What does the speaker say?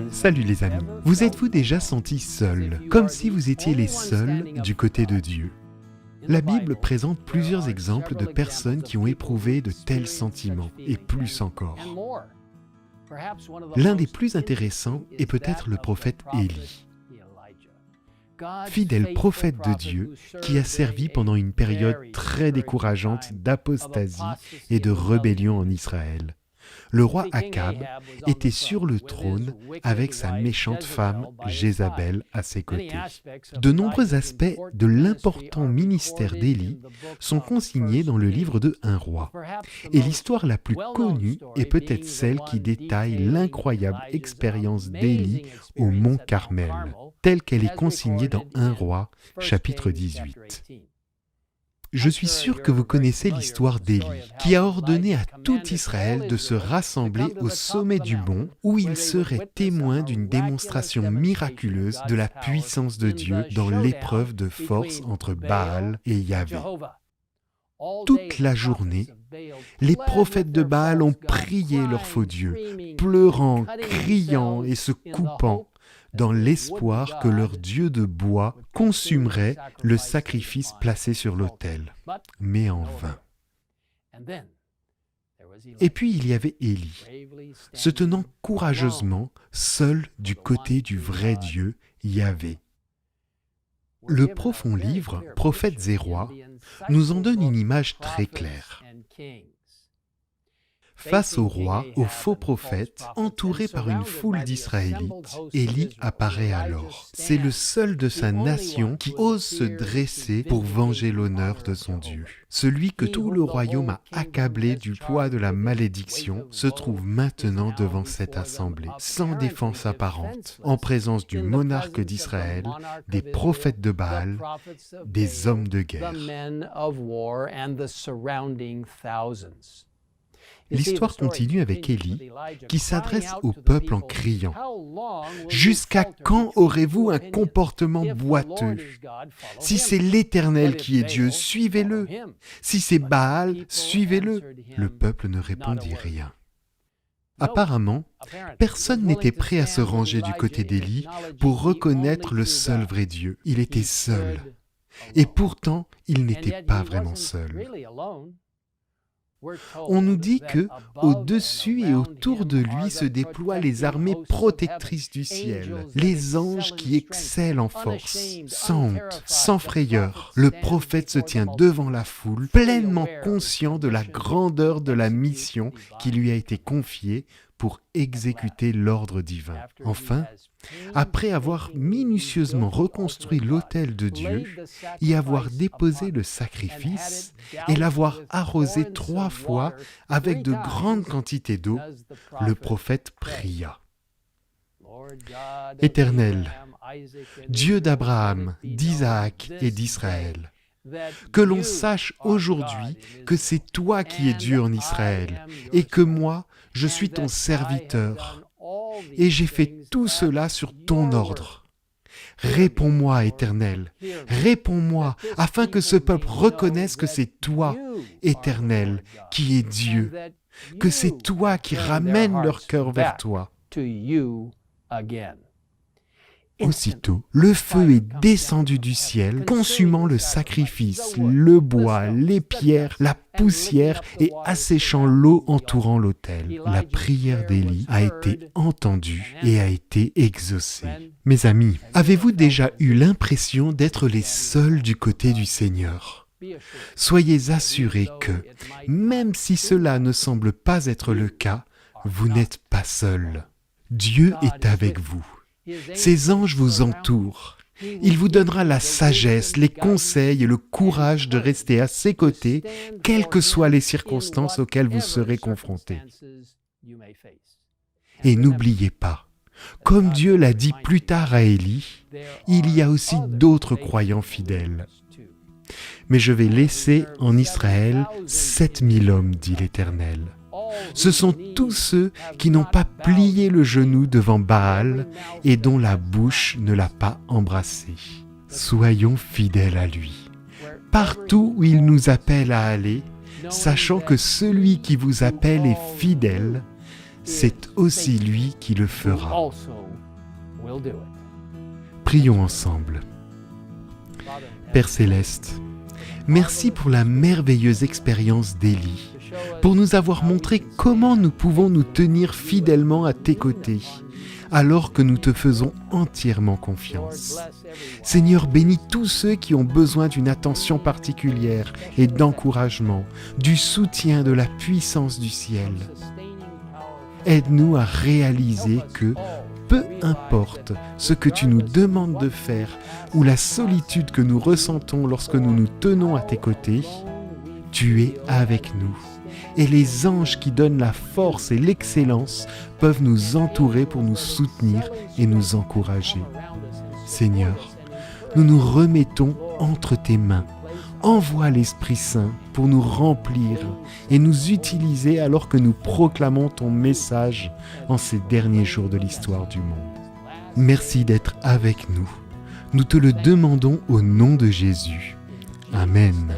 Salut les amis, vous êtes-vous déjà sentis seuls, comme si vous étiez les seuls du côté de Dieu? La Bible présente plusieurs exemples de personnes qui ont éprouvé de tels sentiments, et plus encore. L'un des plus intéressants est peut-être le prophète Élie. Fidèle prophète de Dieu qui a servi pendant une période très décourageante d'apostasie et de rébellion en Israël. Le roi Akab était sur le trône avec sa méchante femme Jézabel à ses côtés. De nombreux aspects de l'important ministère d'Élie sont consignés dans le livre de 1 Roi. Et l'histoire la plus connue est peut-être celle qui détaille l'incroyable expérience d'Élie au mont Carmel, telle qu'elle est consignée dans 1 Roi, chapitre 18. Je suis sûr que vous connaissez l'histoire d'Élie, qui a ordonné à tout Israël de se rassembler au sommet du mont où il serait témoin d'une démonstration miraculeuse de la puissance de Dieu dans l'épreuve de force entre Baal et Yahvé. Toute la journée, les prophètes de Baal ont prié leur faux Dieu, pleurant, criant et se coupant, dans l'espoir que leur dieu de bois consumerait le sacrifice placé sur l'autel, mais en vain. Et puis il y avait Élie, se tenant courageusement seul du côté du vrai Dieu, Yahvé. Le profond livre, Prophètes et Rois, nous en donne une image très claire. Face au roi, au faux prophète, entouré par une foule d'Israélites, Élie apparaît alors. C'est le seul de sa nation qui ose se dresser pour venger l'honneur de son Dieu. Celui que tout le royaume a accablé du poids de la malédiction se trouve maintenant devant cette assemblée, sans défense apparente, en présence du monarque d'Israël, des prophètes de Baal, des hommes de guerre. L'histoire continue avec Élie, qui s'adresse au peuple en criant « Jusqu'à quand aurez-vous un comportement boiteux? Si c'est l'Éternel qui est Dieu, suivez-le. Si c'est Baal, suivez-le. » Le peuple ne répondit rien. Apparemment, personne n'était prêt à se ranger du côté d'Élie pour reconnaître le seul vrai Dieu. Il était seul. Et pourtant, il n'était pas vraiment seul. On nous dit que, au-dessus et autour de lui se déploient les armées protectrices du ciel, les anges qui excellent en force, sans honte, sans frayeur. Le prophète se tient devant la foule, pleinement conscient de la grandeur de la mission qui lui a été confiée pour exécuter l'ordre divin. Enfin, après avoir minutieusement reconstruit l'autel de Dieu, y avoir déposé le sacrifice et l'avoir arrosé 3 fois avec de grandes quantités d'eau, le prophète pria. Éternel, Dieu d'Abraham, d'Isaac et d'Israël, que l'on sache aujourd'hui que c'est toi qui es Dieu en Israël et que moi, je suis ton serviteur et j'ai fait tout cela sur ton ordre. Réponds-moi, Éternel, réponds-moi, afin que ce peuple reconnaisse que c'est toi, Éternel, qui es Dieu, que c'est toi qui ramènes leur cœur vers toi. Aussitôt, le feu est descendu du ciel, consumant le sacrifice, le bois, les pierres, la poussière et asséchant l'eau entourant l'autel. La prière d'Élie a été entendue et a été exaucée. Mes amis, avez-vous déjà eu l'impression d'être les seuls du côté du Seigneur? Soyez assurés que, même si cela ne semble pas être le cas, vous n'êtes pas seuls. Dieu est avec vous. Ses anges vous entourent. Il vous donnera la sagesse, les conseils et le courage de rester à ses côtés, quelles que soient les circonstances auxquelles vous serez confrontés. Et n'oubliez pas, comme Dieu l'a dit plus tard à Élie, il y a aussi d'autres croyants fidèles. Mais je vais laisser en Israël 7000 hommes, dit l'Éternel. Ce sont tous ceux qui n'ont pas plié le genou devant Baal et dont la bouche ne l'a pas embrassé. Soyons fidèles à lui. Partout où il nous appelle à aller, sachant que celui qui vous appelle est fidèle, c'est aussi lui qui le fera. Prions ensemble. Père Céleste, merci pour la merveilleuse expérience d'Élie, pour nous avoir montré comment nous pouvons nous tenir fidèlement à tes côtés, alors que nous te faisons entièrement confiance. Seigneur, bénis tous ceux qui ont besoin d'une attention particulière et d'encouragement, du soutien de la puissance du ciel. Aide-nous à réaliser que, peu importe ce que tu nous demandes de faire ou la solitude que nous ressentons lorsque nous nous tenons à tes côtés, tu es avec nous. Et les anges qui donnent la force et l'excellence peuvent nous entourer pour nous soutenir et nous encourager. Seigneur, nous nous remettons entre tes mains. Envoie l'Esprit Saint pour nous remplir et nous utiliser alors que nous proclamons ton message en ces derniers jours de l'histoire du monde. Merci d'être avec nous. Nous te le demandons au nom de Jésus. Amen.